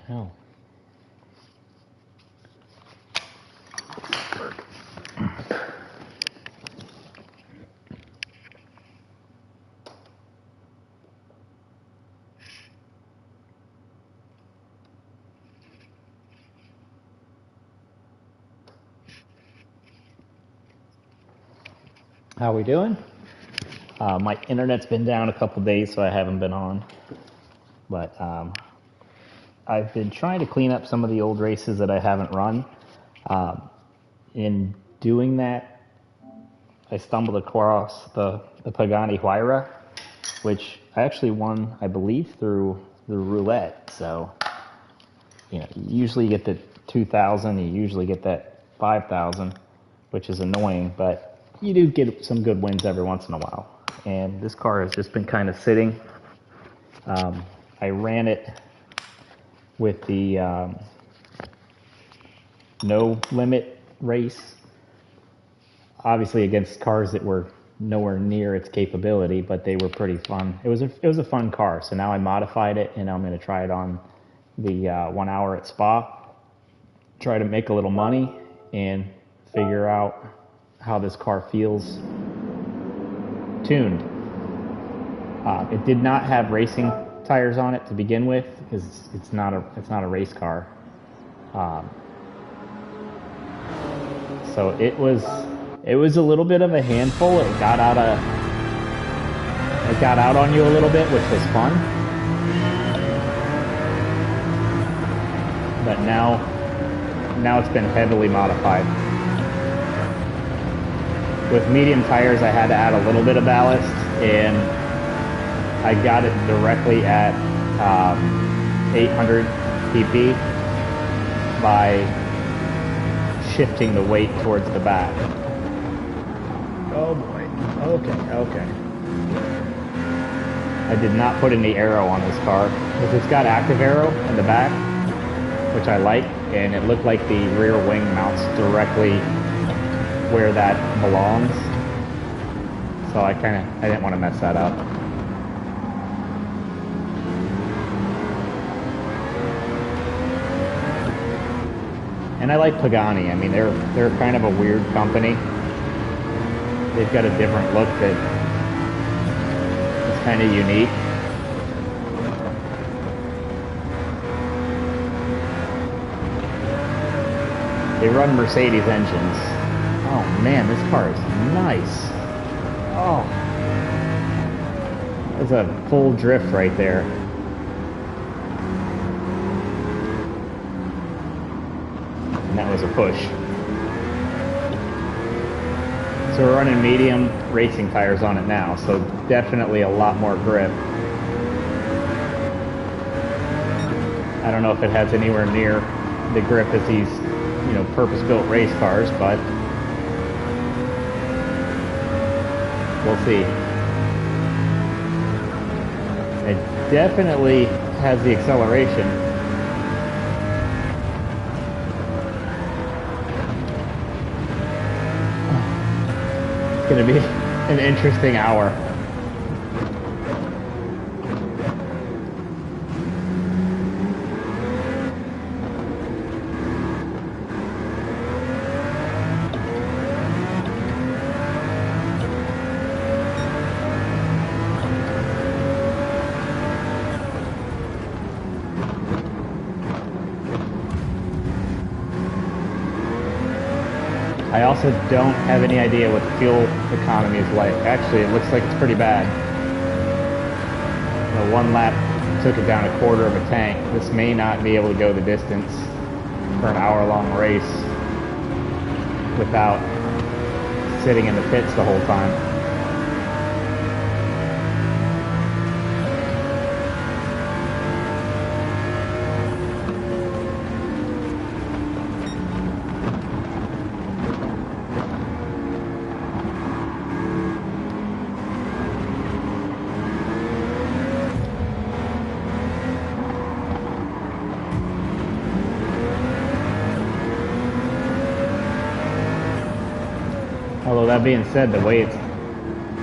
hell? How we doing? My internet's been down a couple days, so I haven't been on. But I've been trying to clean up some of the old races that I haven't run. In doing that, I stumbled across the Pagani Huayra, which I actually won, I believe, through the roulette. So, you usually get the 2,000, you usually get that 5,000, which is annoying, but you do get some good wins every once in a while. And this car has just been kind of sitting. I ran it with the no limit race, obviously against cars that were nowhere near its capability, but they were pretty fun. It was a fun car. So now I modified it, and I'm going to try it on the 1 hour at Spa, try to make a little money, and figure out how this car feels tuned. It did not have racing tires on it to begin with, because it's not a race car. So it was a little bit of a handful. It got out on you a little bit, which was fun. But now it's been heavily modified. With medium tires, I had to add a little bit of ballast, and I got it directly at 800 pp by shifting the weight towards the back. Oh boy. Okay. I did not put any aero on this car, because it's got active aero in the back, which I like, and it looked like the rear wing mounts directly where that belongs. So I didn't want to mess that up. And I like Pagani. I mean, they're kind of a weird company. They've got a different look that is kind of unique. They run Mercedes engines. Oh man, this car is nice. Oh, that's a full drift right there. And that was a push. So we're running medium racing tires on it now, so definitely a lot more grip. I don't know if it has anywhere near the grip as these, purpose-built race cars, but we'll see. It definitely has the acceleration. It's going to be an interesting hour. I also don't have any idea what the fuel economy is like. Actually, it looks like it's pretty bad. One lap took it down a quarter of a tank. This may not be able to go the distance for an hour-long race without sitting in the pits the whole time. Although that being said, the way it's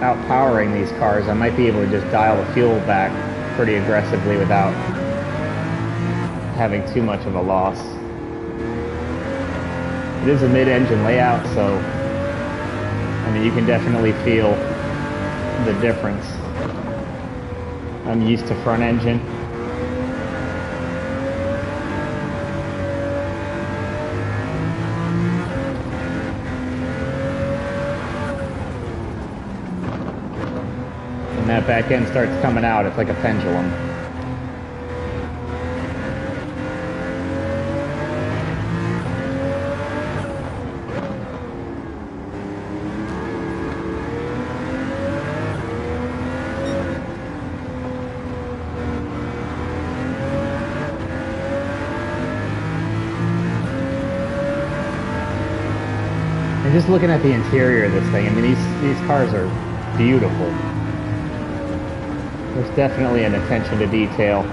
outpowering these cars, I might be able to just dial the fuel back pretty aggressively without having too much of a loss. It is a mid-engine layout, so I mean you can definitely feel the difference. I'm used to front engine. When that back end starts coming out, it's like a pendulum. And just looking at the interior of this thing, I mean, these cars are beautiful. There's definitely an attention to detail.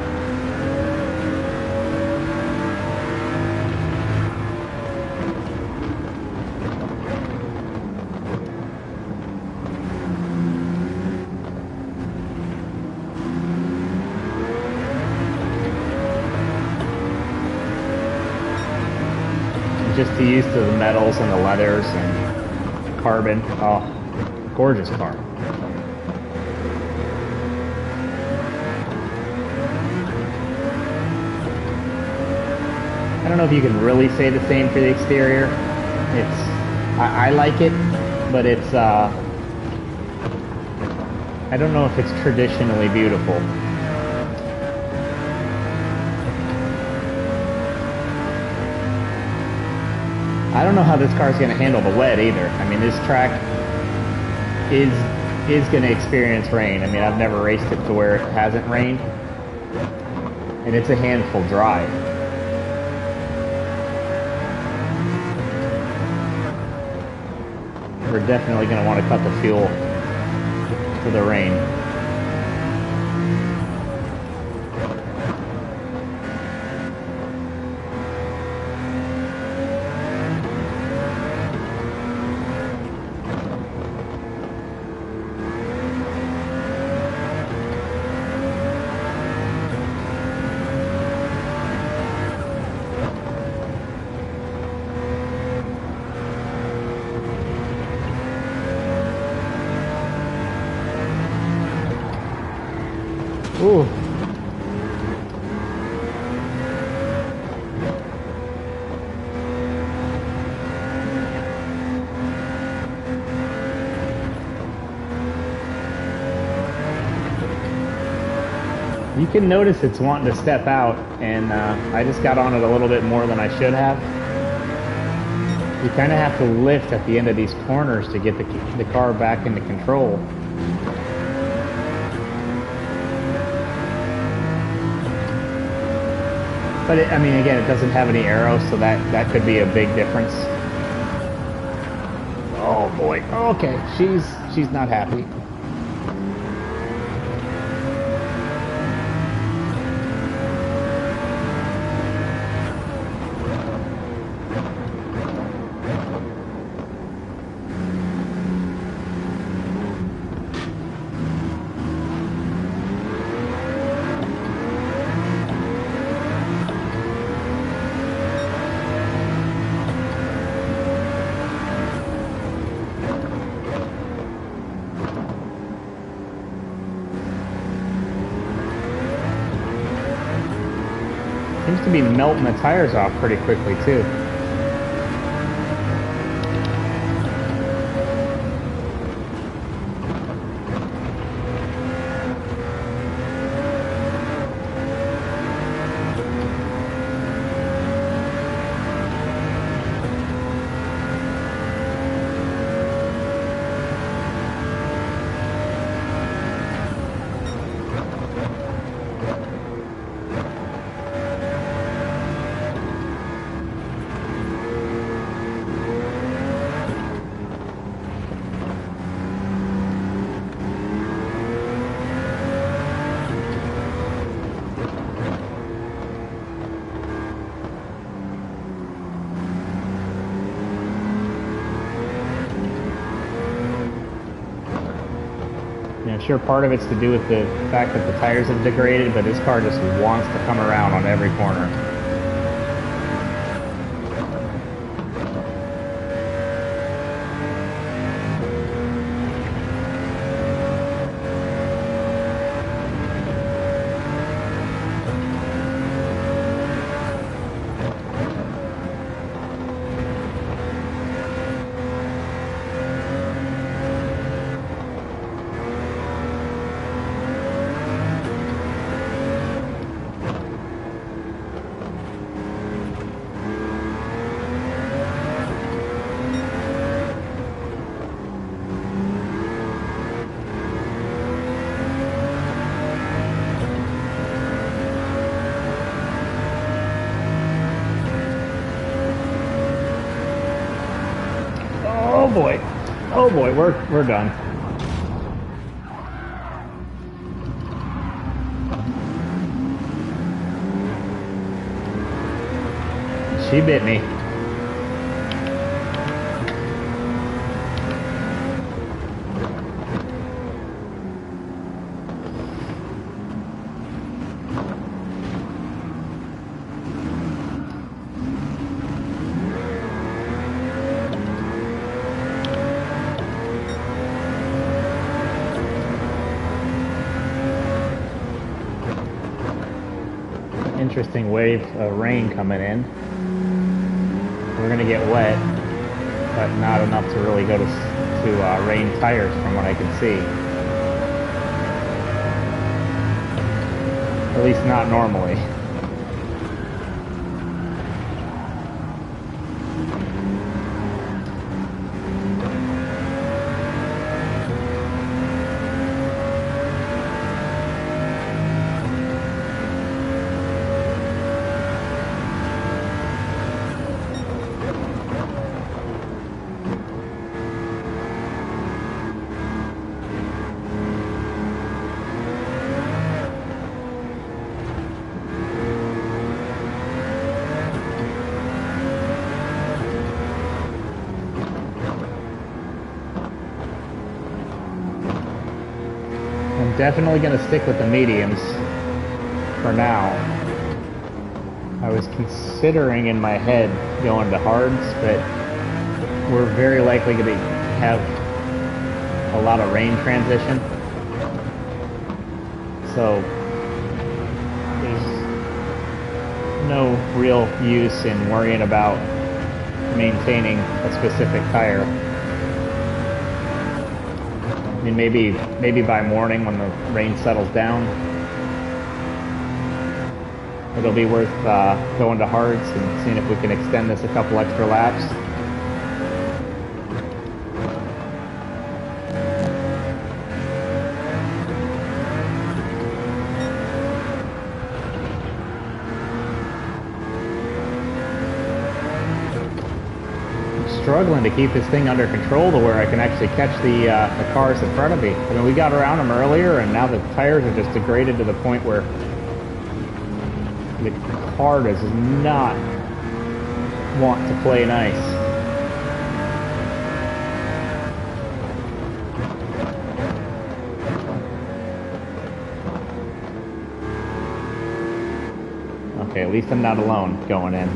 Just to use to the metals and the leathers and carbon. Oh, gorgeous car. I don't know if you can really say the same for the exterior. I like it, but it's, I don't know if it's traditionally beautiful. I don't know how this car is going to handle the wet either. I mean, this track is going to experience rain. I mean, I've never raced it to where it hasn't rained, and it's a handful dry. We're definitely going to want to cut the fuel for the rain. Ooh. You can notice it's wanting to step out, and I just got on it a little bit more than I should have. You kind of have to lift at the end of these corners to get the car back into control. But I mean, again, it doesn't have any arrows, so that could be a big difference. Oh boy. Okay, she's not happy. Seems to be melting the tires off pretty quickly too. I'm sure part of it's to do with the fact that the tires have degraded, but this car just wants to come around on every corner. boy. Oh boy, we're done. She bit me. Interesting wave of rain coming in. We're gonna get wet, but not enough to really go to rain tires from what I can see. At least not normally. Definitely going to stick with the mediums for now. I was considering in my head going to hards, but we're very likely going to have a lot of rain transition. So there's no real use in worrying about maintaining a specific tire. I mean, maybe by morning when the rain settles down, it'll be worth going to hards and seeing if we can extend this a couple extra laps. Struggling to keep this thing under control to where I can actually catch the cars in front of me. I mean, we got around them earlier, and now the tires are just degraded to the point where the car does not want to play nice. Okay, at least I'm not alone going in.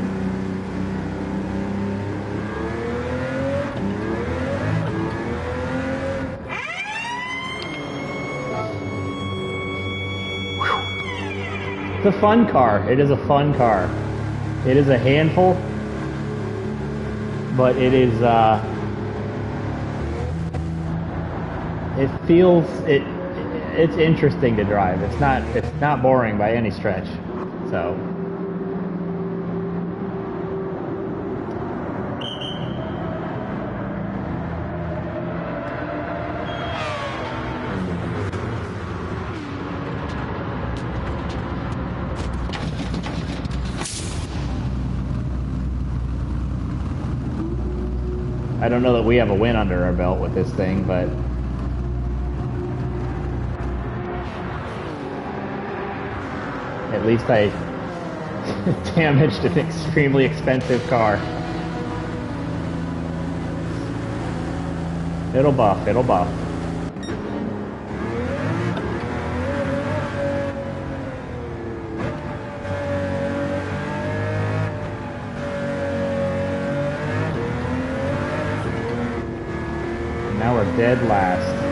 It's a fun car. It is a fun car. It is a handful, but it is, it's interesting to drive. It's not boring by any stretch. So. I don't know that we have a win under our belt with this thing, but at least I damaged an extremely expensive car. It'll buff, it'll buff. Now we're dead last.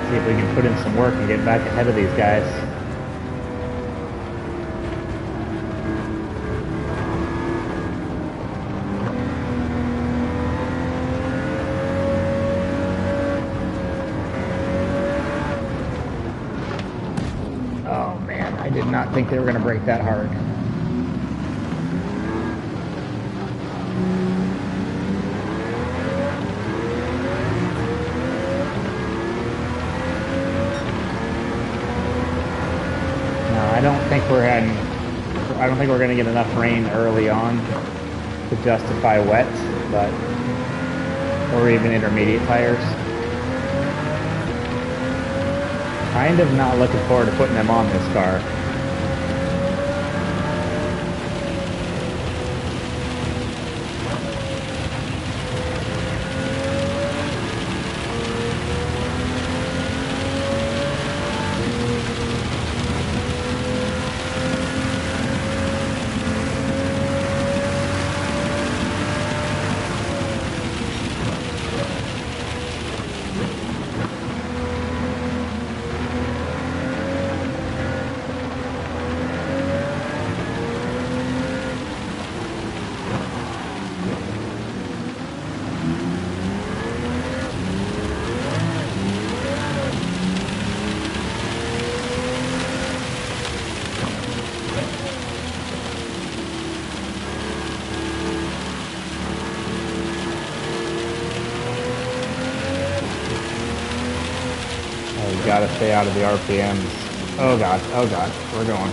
See if we can put in some work and get back ahead of these guys. Oh man, I did not think they were going to brake that hard. I don't think we're going to get enough rain early on to justify wet, but or even intermediate tires. Kind of not looking forward to putting them on this car. Gotta stay out of the RPMs. Oh god, we're going.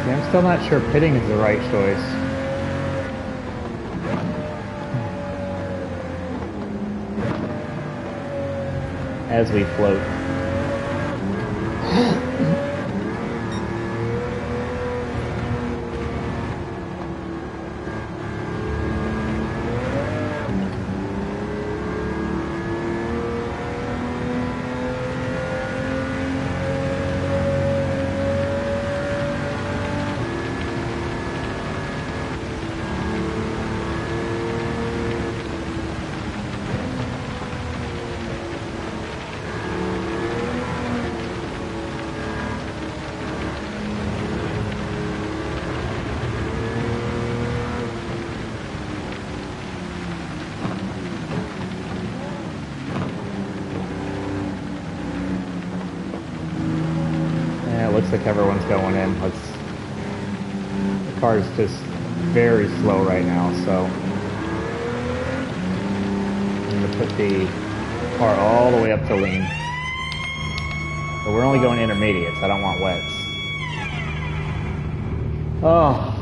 I'm still not sure pitting is the right choice. As we float. Looks like everyone's going in. The car is just very slow right now, so I'm going to put the car all the way up to lean. But we're only going intermediates. I don't want wets. Oh.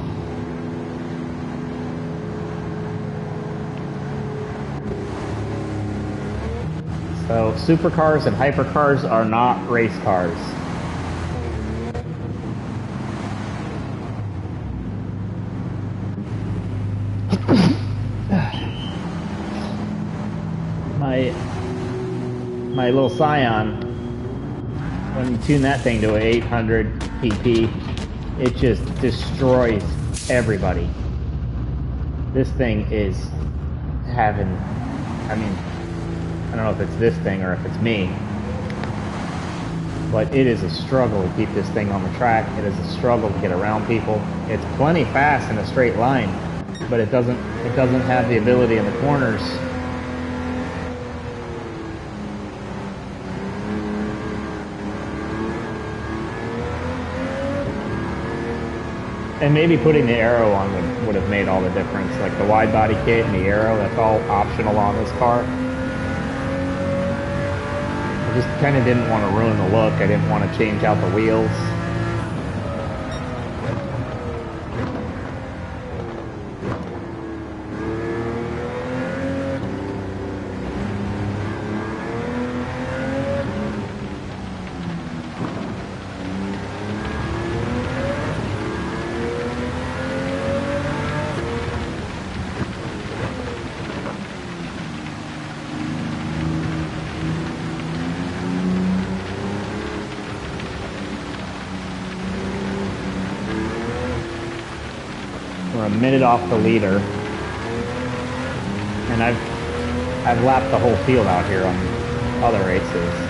So supercars and hypercars are not race cars. My little Scion, when you tune that thing to an 800 pp, it just destroys everybody. This thing is having, I mean, I don't know if it's this thing or if it's me, but it is a struggle to keep this thing on the track. It is a struggle to get around people. It's plenty fast in a straight line, but it doesn't have the ability in the corners. And maybe putting the aero on would have made all the difference. Like the wide body kit and the aero, that's all optional on this car. Just kind of didn't want to ruin the look. I didn't want to change out the wheels. We're a minute off the leader, and I've lapped the whole field out here on other races.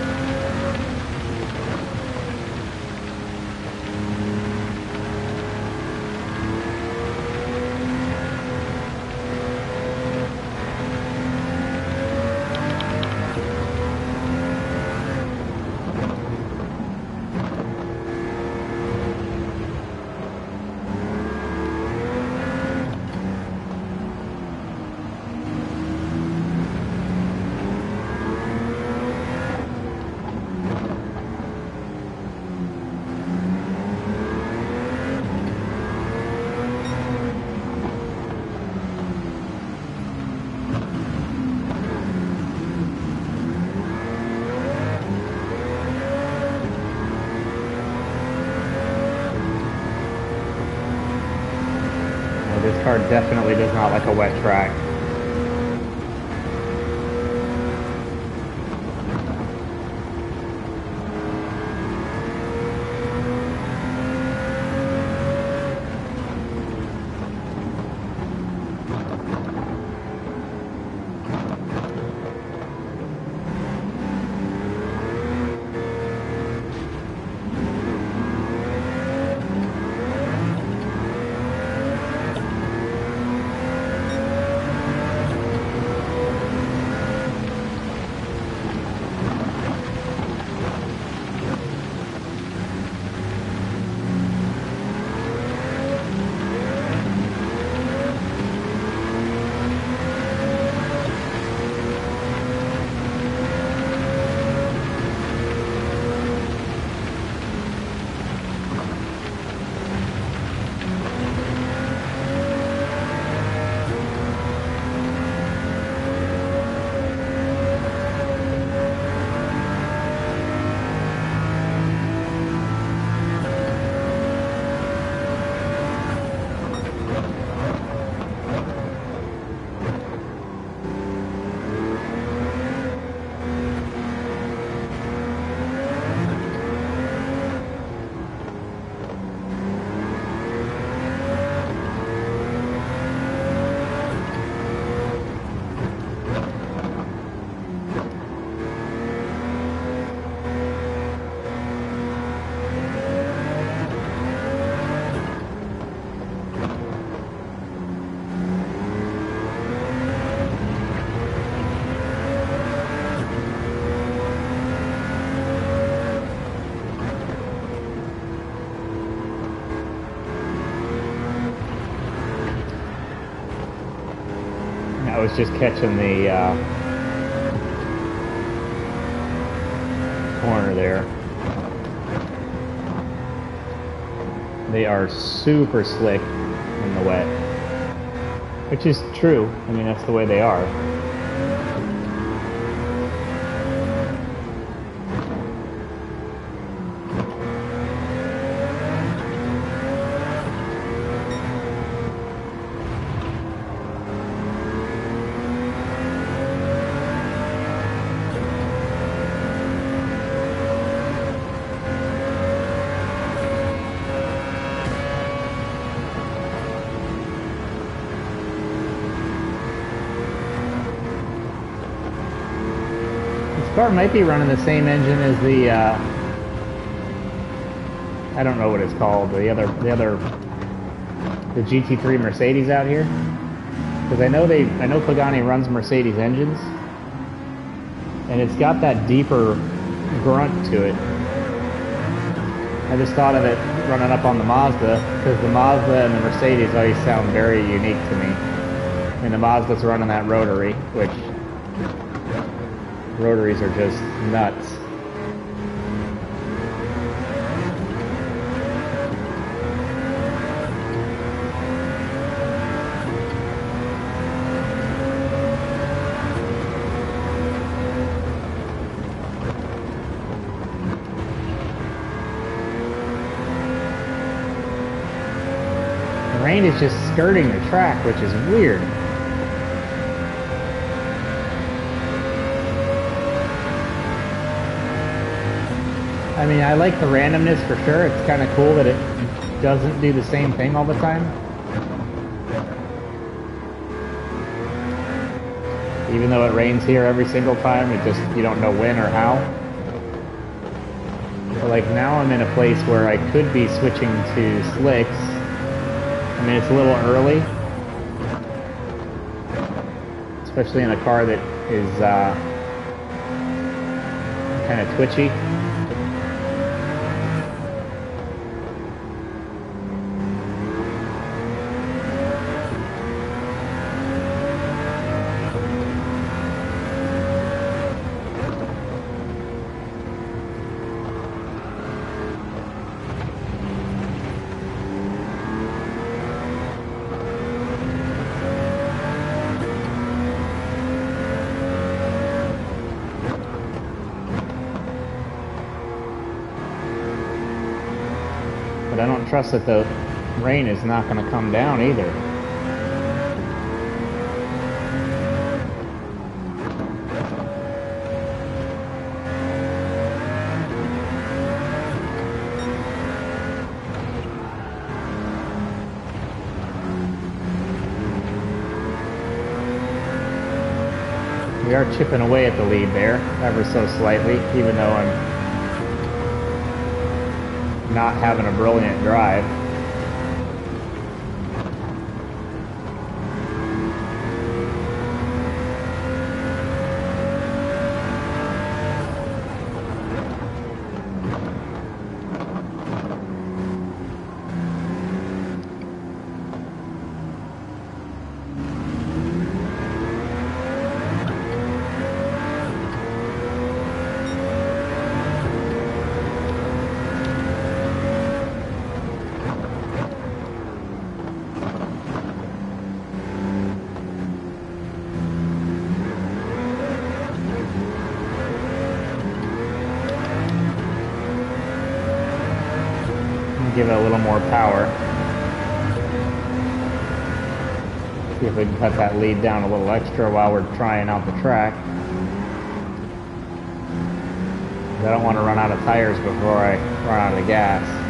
This car definitely does not like a wet track. I was just catching the corner there. They are super slick in the wet, which is true. I mean, that's the way they are. This car might be running the same engine as the I don't know what it's called, the GT3 Mercedes out here, because I know Pagani runs Mercedes engines, and it's got that deeper grunt to it. I just thought of it running up on the Mazda, because the Mazda and the Mercedes always sound very unique to me. And the Mazda's running that rotary, which rotaries are just nuts. rain is just skirting the track, which is weird. I mean, I like the randomness for sure. It's kind of cool that it doesn't do the same thing all the time. Even though it rains here every single time, you don't know when or how. But like now I'm in a place where I could be switching to slicks. I mean, it's a little early, especially in a car that is kind of twitchy. But I don't trust that the rain is not going to come down either. We are chipping away at the lead there, ever so slightly, even though I'm not having a brilliant drive. Give it a little more power. See if we can cut that lead down a little extra while we're trying out the track. I don't want to run out of tires before I run out of gas.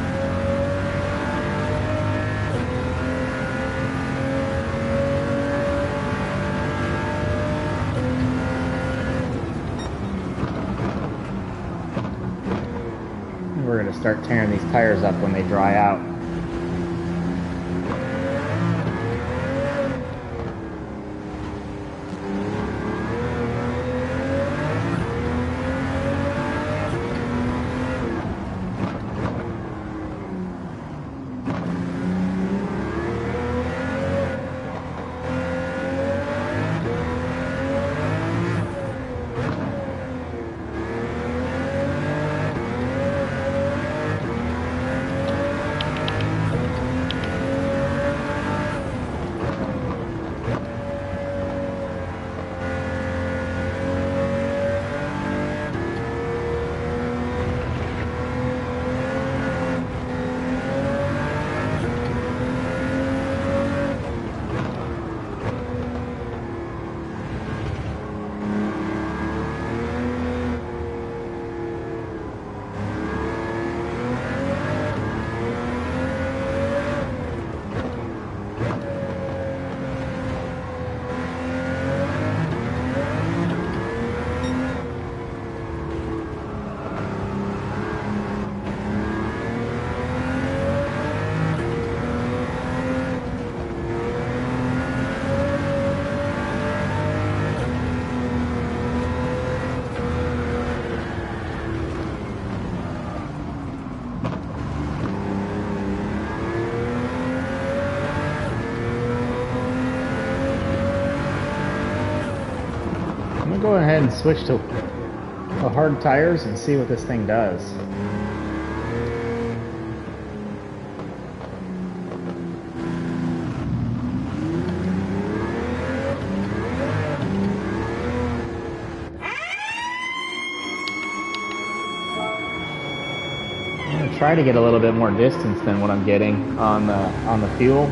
We're going to start tearing these tires up when they dry out. Go ahead and switch to hard tires and see what this thing does. I'm gonna try to get a little bit more distance than what I'm getting on the fuel.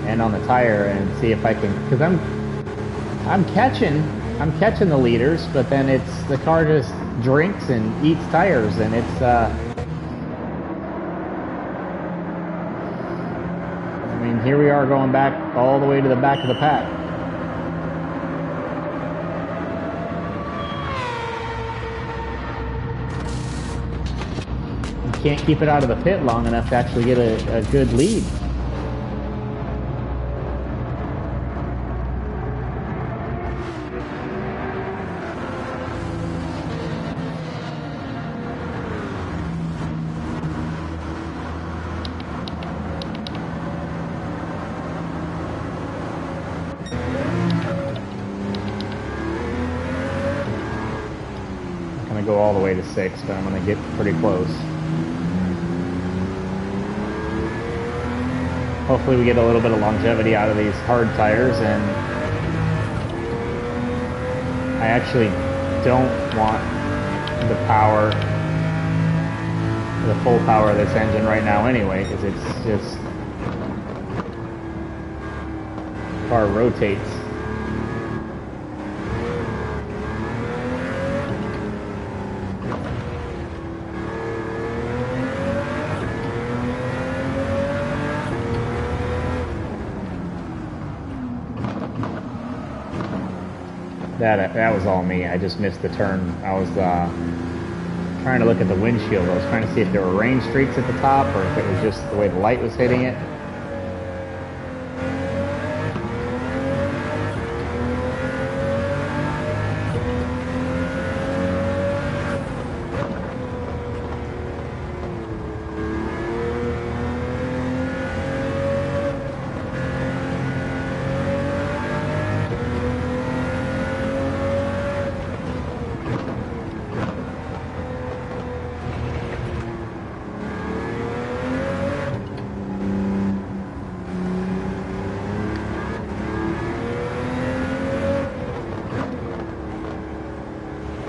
and on the tire and see if I can, because I'm catching the liters, but then the car just drinks and eats tires, and it's I mean, here we are going back all the way to the back of the pack. You can't keep it out of the pit long enough to actually get a good lead. Go all the way to 6, but I'm going to get pretty close. Hopefully we get a little bit of longevity out of these hard tires, and I actually don't want the power, the full power of this engine right now anyway, because it's just, the car rotates. That was all me. I just missed the turn. I was trying to look at the windshield. I was trying to see if there were rain streaks at the top or if it was just the way the light was hitting it.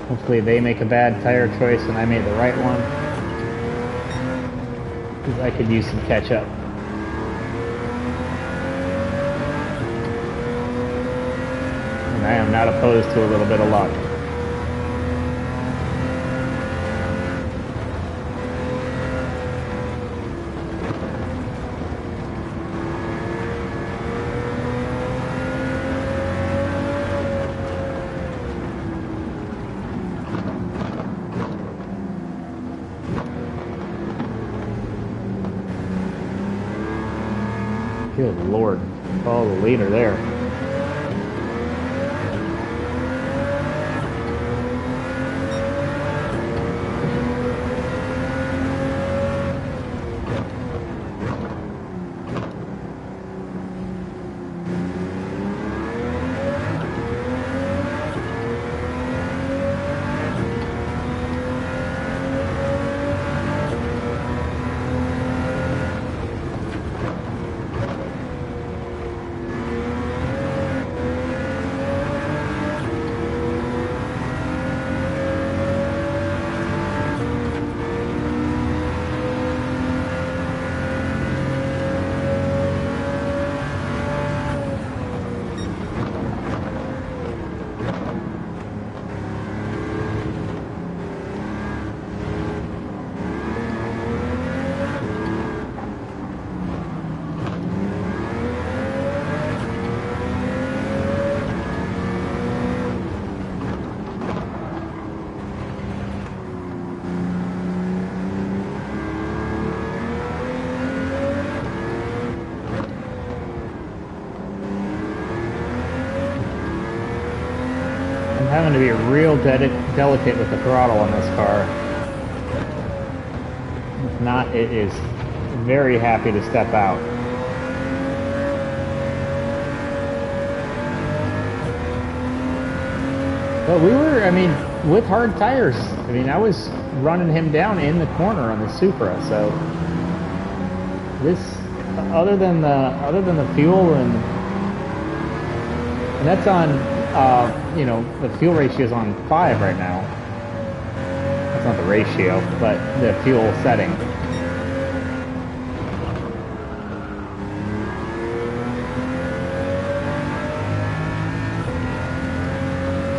Hopefully they make a bad tire choice and I made the right one, because I could use some catch up. And I am not opposed to a little bit of luck. Good Lord, follow the leader there. Having to be real delicate with the throttle on this car. If not, it is very happy to step out. But we were, I mean, with hard tires, I mean, I was running him down in the corner on the Supra, so this, other than the fuel and that's on, you know, the fuel ratio is on 5 right now. That's not the ratio, but the fuel setting.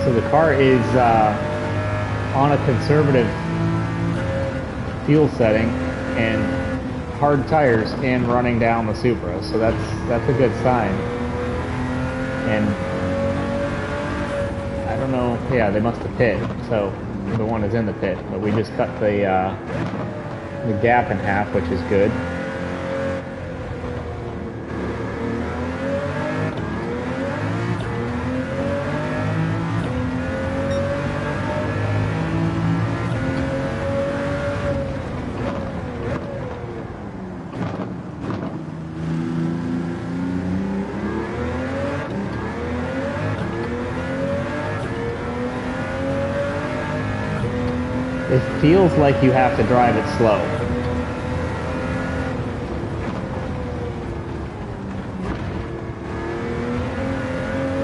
So the car is on a conservative fuel setting and hard tires and running down the Supra, so that's a good sign. And I don't know, yeah, they must have pit, so the one is in the pit, but we just cut the gap in half, which is good. It feels like you have to drive it slow.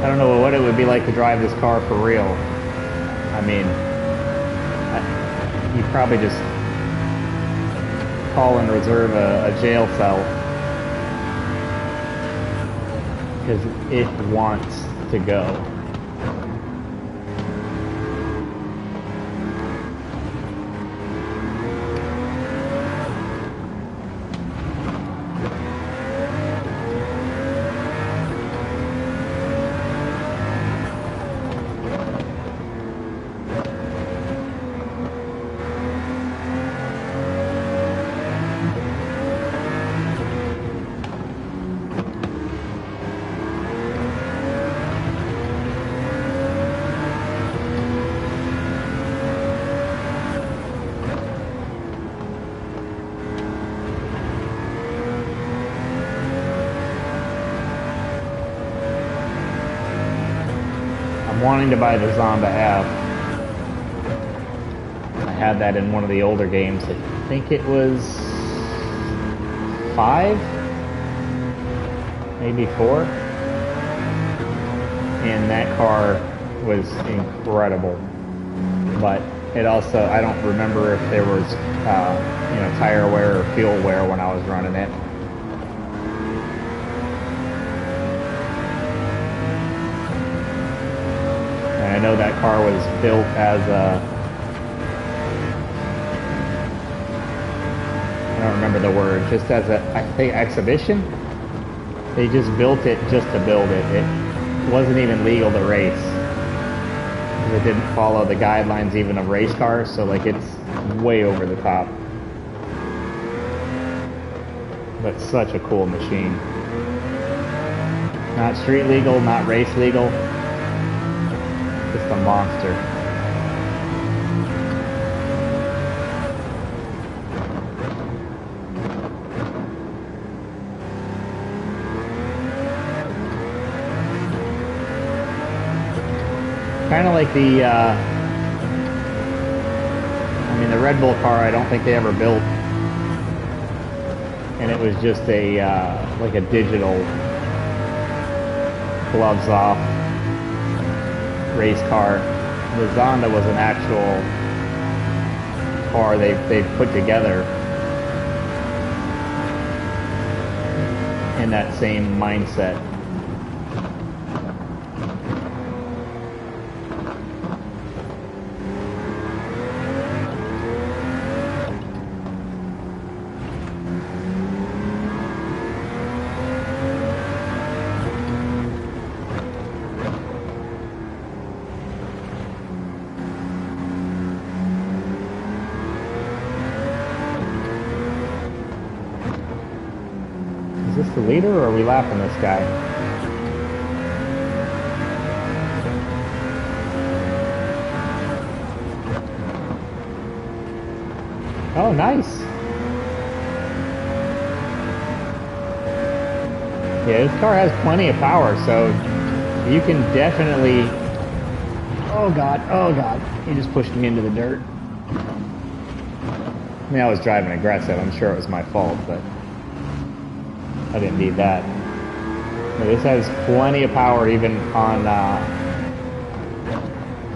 I don't know what it would be like to drive this car for real. I mean, you probably just call and reserve a jail cell because it wants to go. Wanting to buy the Zonda F. I had that in one of the older games. I think it was 5, maybe 4. And that car was incredible. But it also, I don't remember if there was, tire wear or fuel wear when I was running it. I know that car was built as a, I don't remember the word, just as a, I think, exhibition. They just built it just to build it. It wasn't even legal to race. It didn't follow the guidelines even of race cars, so like it's way over the top. But such a cool machine. Not street legal, not race legal. Just a monster. Kind of like the, the Red Bull car, I don't think they ever built. And it was just a, like a digital gloves off race car. The Zonda was an actual car they put together in that same mindset. Is this the leader, or are we lapping this guy? Oh, nice. Yeah, this car has plenty of power, so you can definitely... Oh God, he just pushed me into the dirt. I mean, I was driving aggressive. I'm sure it was my fault, but I didn't need that. But this has plenty of power even on the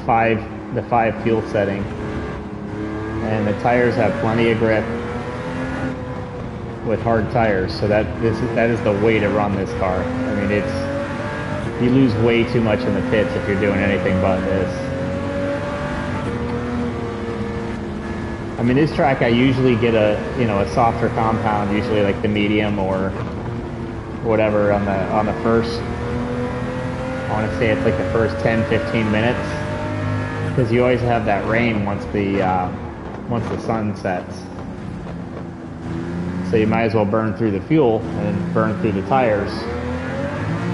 5 fuel setting. And the tires have plenty of grip with hard tires, so that is the way to run this car. I mean, You lose way too much in the pits if you're doing anything but this. I mean, this track I usually get a softer compound, usually like the medium or whatever on the first. I want to say it's like the first 10-15 minutes, because you always have that rain once the sun sets. So you might as well burn through the fuel and burn through the tires.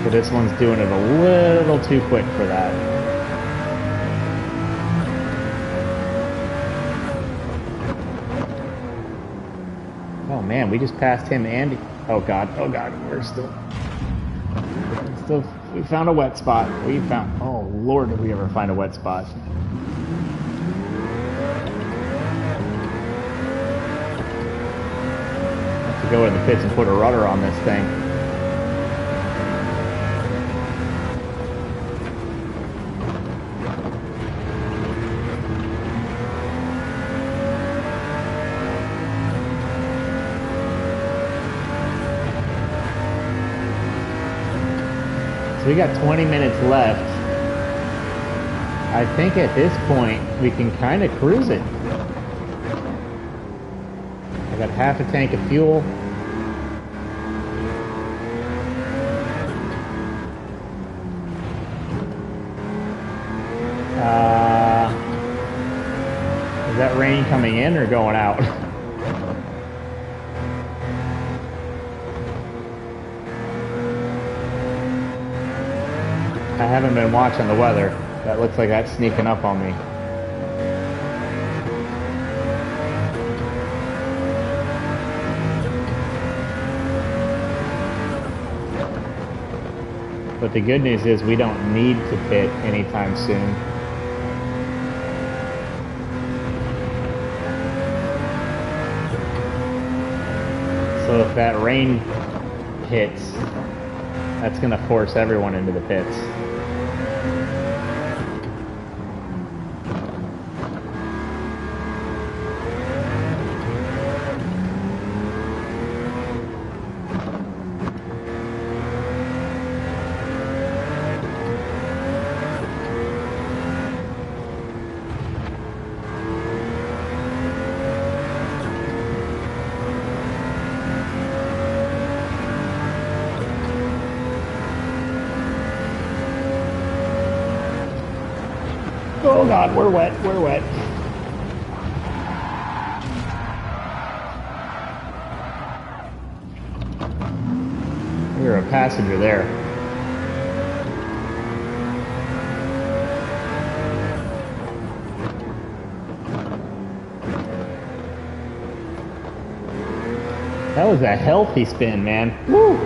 But this one's doing it a little too quick for that. Oh man, we just passed him and... Oh god, we're we found a wet spot. Oh lord, did we ever find a wet spot. Have to go in the pits and put a rudder on this thing. So we got 20 minutes left. I think at this point we can kind of cruise it. I got half a tank of fuel. Is that rain coming in or going out? I haven't been watching the weather. That looks like that's sneaking up on me. But the good news is we don't need to pit anytime soon. So if that rain hits, that's going to force everyone into the pits. Oh god, we're wet. You're a passenger there. That was a healthy spin, man. Woo!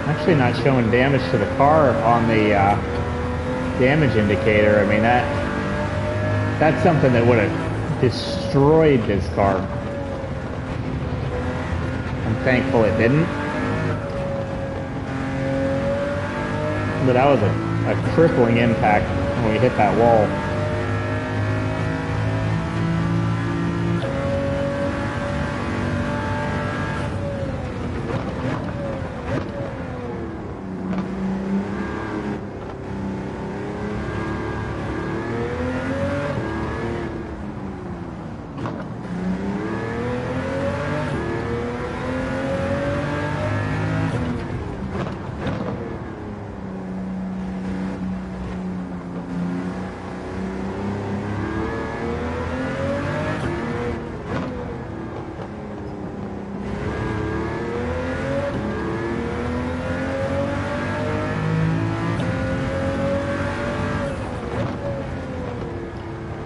Actually not showing damage to the car on the damage indicator. I mean, that's something that would have destroyed this car. I'm thankful it didn't. But that was a crippling impact when we hit that wall.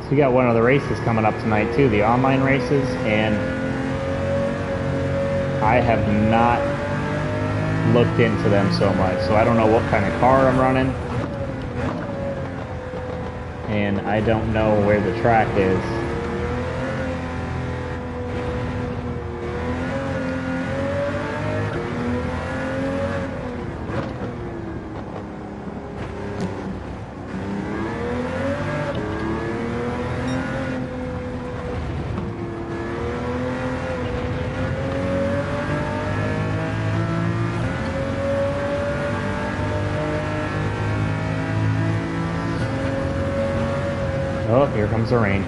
So we got one of the races coming up tonight too, the online races, and I have not looked into them so much, so I don't know what kind of car I'm running, and I don't know where the track is. Oh, here comes the rain.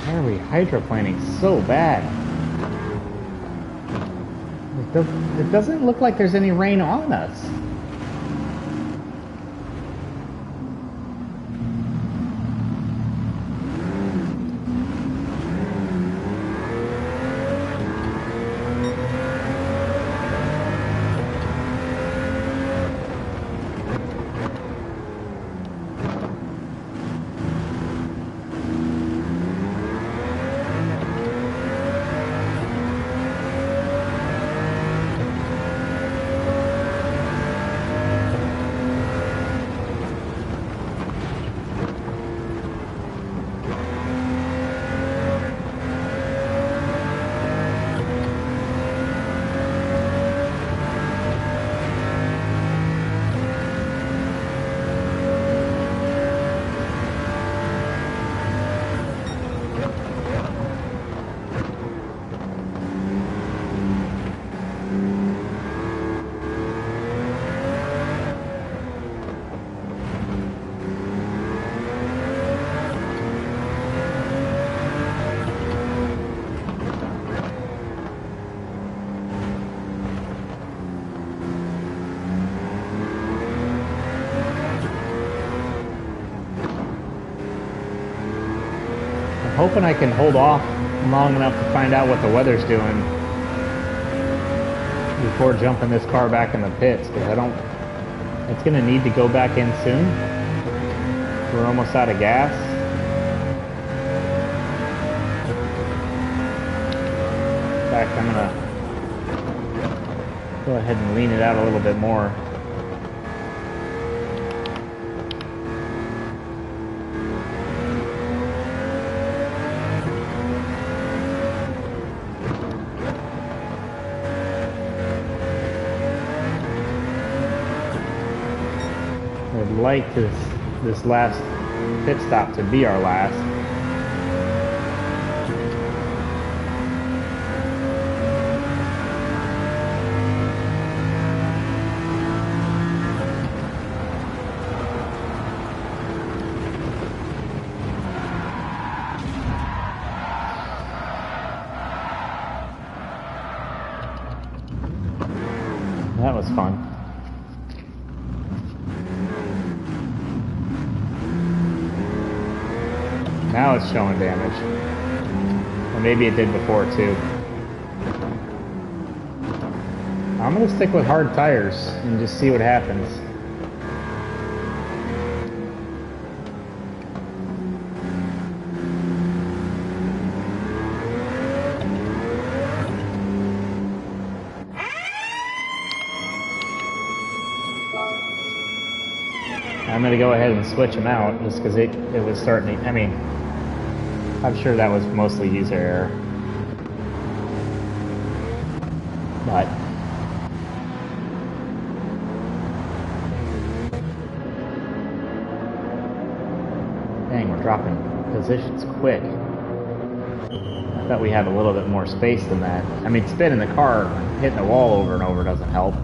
Why are we hydroplaning so bad? It doesn't look like there's any rain on us. Hoping I can hold off long enough to find out what the weather's doing before jumping this car back in the pits, because it's going to need to go back in soon. We're almost out of gas. In fact, I'm going to go ahead and lean it out a little bit more. I'd like this last pit stop to be our last. That was fun. Now it's showing damage. Or maybe it did before too. I'm gonna stick with hard tires and just see what happens. I'm gonna go ahead and switch them out just because it was starting to, I mean, I'm sure that was mostly user error. But dang, we're dropping positions quick. I thought we had a little bit more space than that. I mean, spinning the car, hitting the wall over and over doesn't help.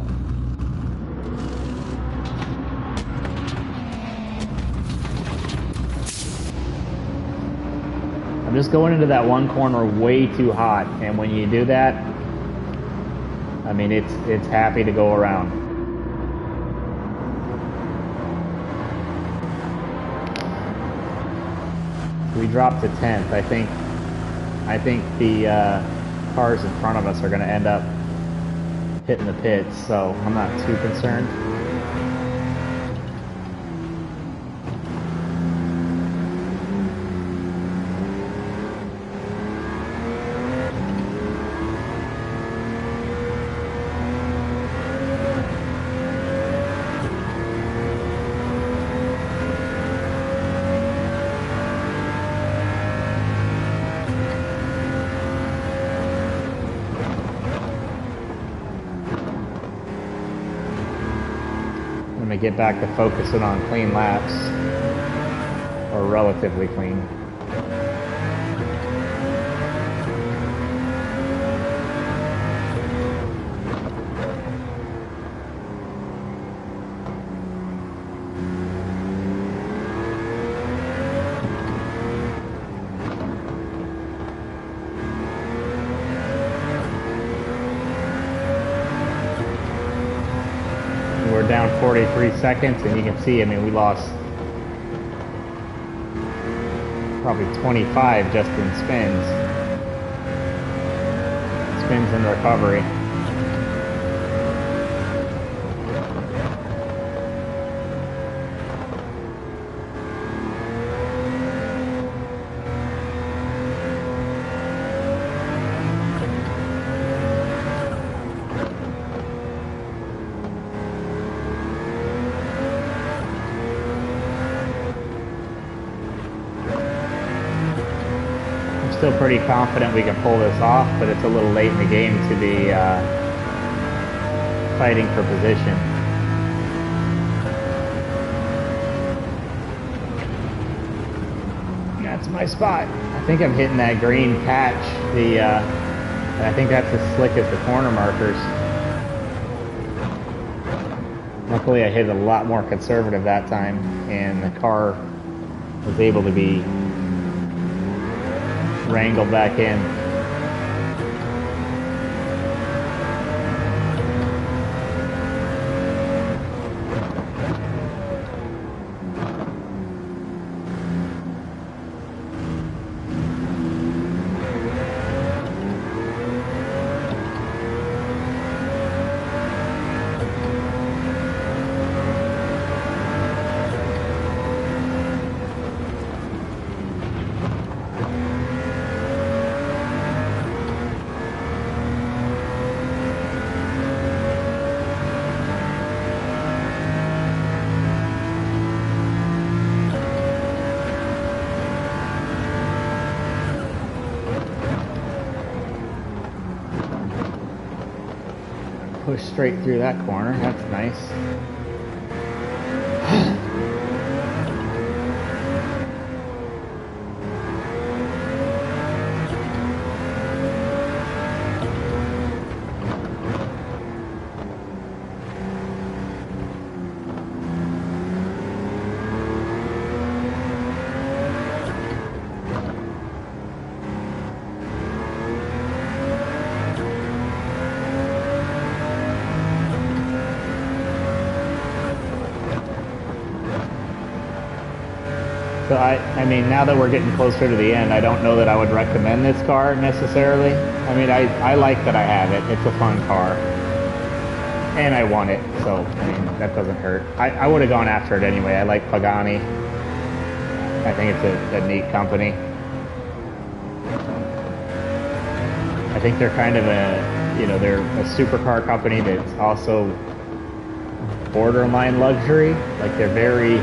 Just going into that one corner way too hot, and when you do that, I mean, it's happy to go around. We dropped to 10th. I think the cars in front of us are going to end up hitting the pits, so I'm not too concerned. Get back to focusing on clean laps, or relatively clean. we're down 43 seconds, and you can see, I mean, we lost probably 25 just in spins and recovery. Still pretty confident we can pull this off, but it's a little late in the game to be fighting for position. That's my spot. I think I'm hitting that green patch. I think that's as slick as the corner markers. Luckily, I hit a lot more conservative that time, and the car was able to be wrangled back in. Push straight through that corner. That's nice. So I mean, now that we're getting closer to the end, I don't know that I would recommend this car necessarily. I mean, I like that I have it. It's a fun car. And I won it, so, I mean, that doesn't hurt. I would have gone after it anyway. I like Pagani. I think it's a neat company. I think they're kind of they're a supercar company that's also borderline luxury. Like, they're very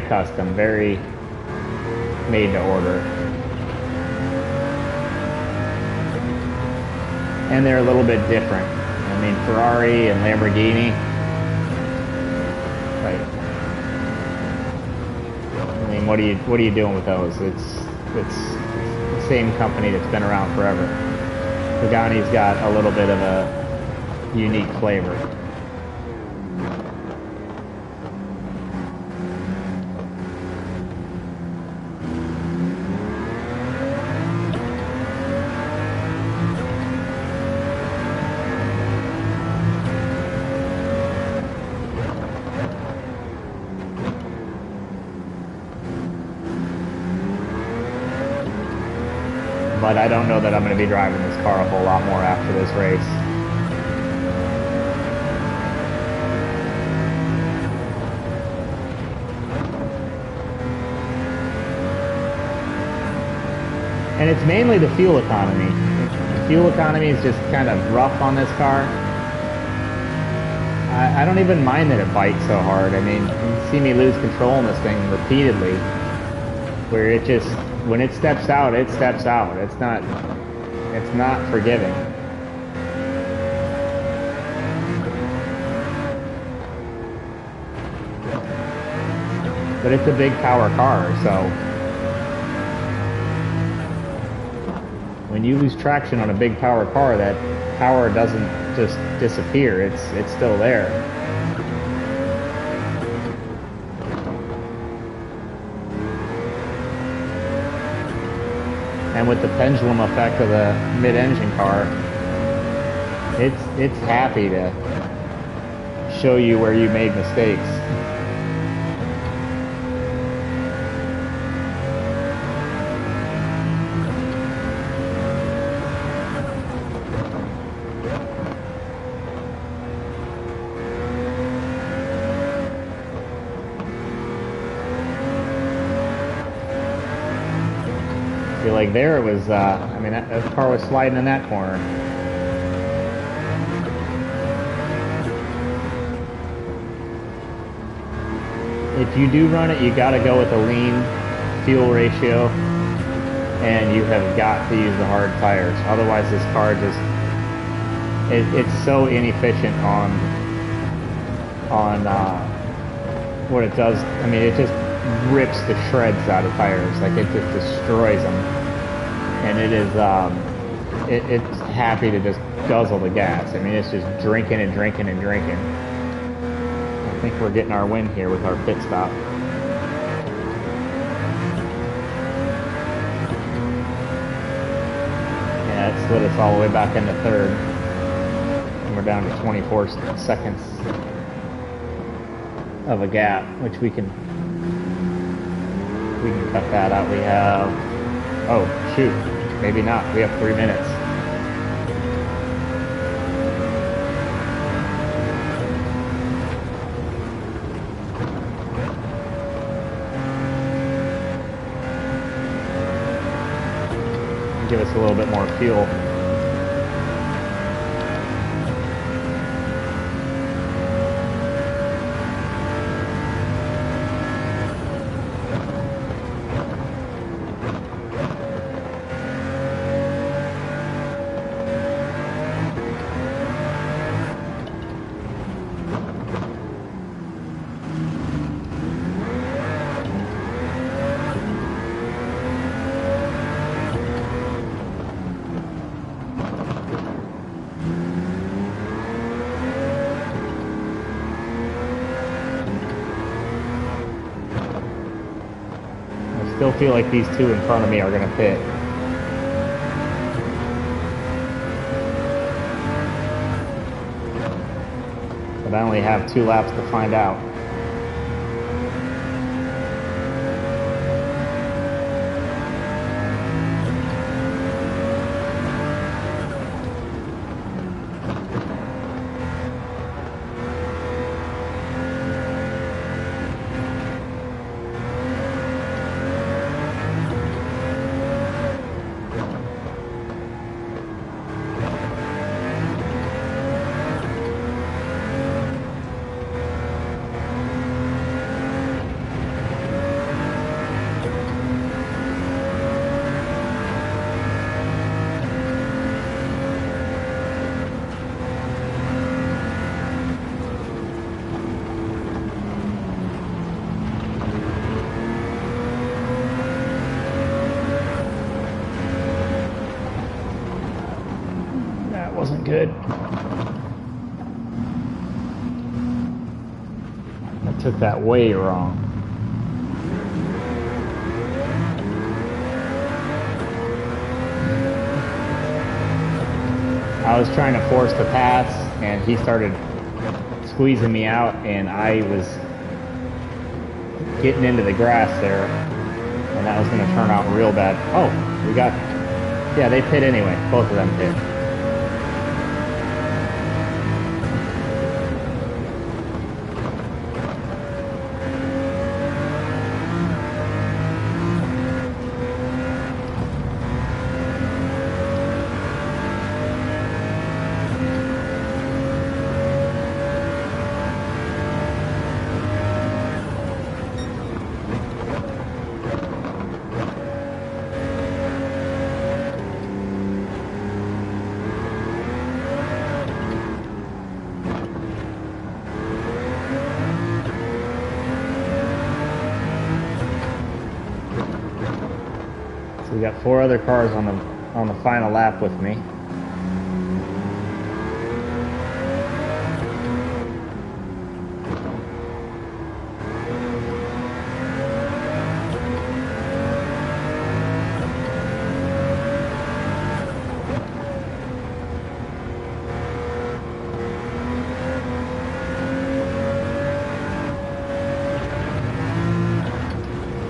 custom, very made to order. And they're a little bit different. I mean, Ferrari and Lamborghini, right? I mean, what are you doing with those? It's the same company that's been around forever. Pagani's got a little bit of a unique flavor. But I don't know that I'm going to be driving this car a whole lot more after this race. And it's mainly the fuel economy. The fuel economy is just kind of rough on this car. I don't even mind that it bites so hard. I mean, you see me lose control in this thing repeatedly, where it just, when it steps out, it steps out. It's not forgiving. But it's a big power car, so when you lose traction on a big power car, that power doesn't just disappear. It's still there. And with the pendulum effect of the mid-engine car, it's happy to show you where you made mistakes. I feel like there it was, I mean, that car was sliding in that corner. If you do run it, you got to go with a lean fuel ratio, and you have got to use the hard tires. Otherwise, this car just, it's so inefficient on what it does. I mean, it just rips the shreds out of tires. Like, it just destroys them. And it is, it's happy to just guzzle the gas. I mean, it's just drinking and drinking and drinking. I think we're getting our win here with our pit stop. Yeah, it slid us all the way back into third. And we're down to 24 seconds of a gap, which we can cut that out. We have, oh shoot, maybe not. We have 3 minutes. Give us a little bit more fuel. Still feel like these two in front of me are going to pit. But I only have 2 laps to find out. Wasn't good. I took that way wrong. I was trying to force the pass, and he started squeezing me out, and I was getting into the grass there, and that was going to turn out real bad. Oh, we got, yeah, they pit anyway. Both of them pit. So we got 4 other cars on the final lap with me.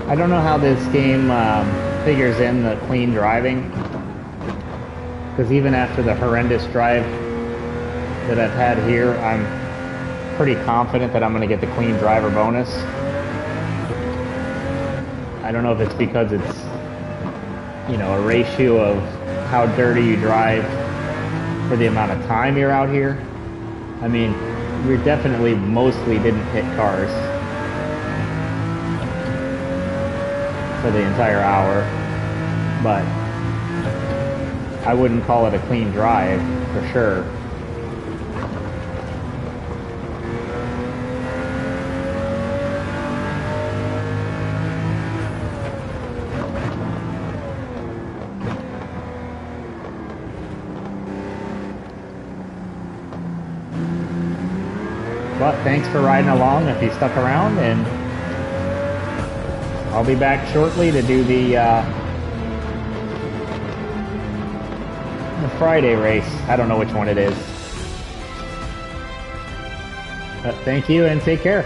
I don't know how this game figures in the clean driving, because even after the horrendous drive that I've had here, I'm pretty confident that I'm going to get the clean driver bonus. I don't know if it's because it's, you know, a ratio of how dirty you drive for the amount of time you're out here. I mean, we definitely mostly didn't hit cars for the entire hour, but I wouldn't call it a clean drive for sure. But thanks for riding along if you stuck around, and I'll be back shortly to do the Friday race. I don't know which one it is. But thank you and take care.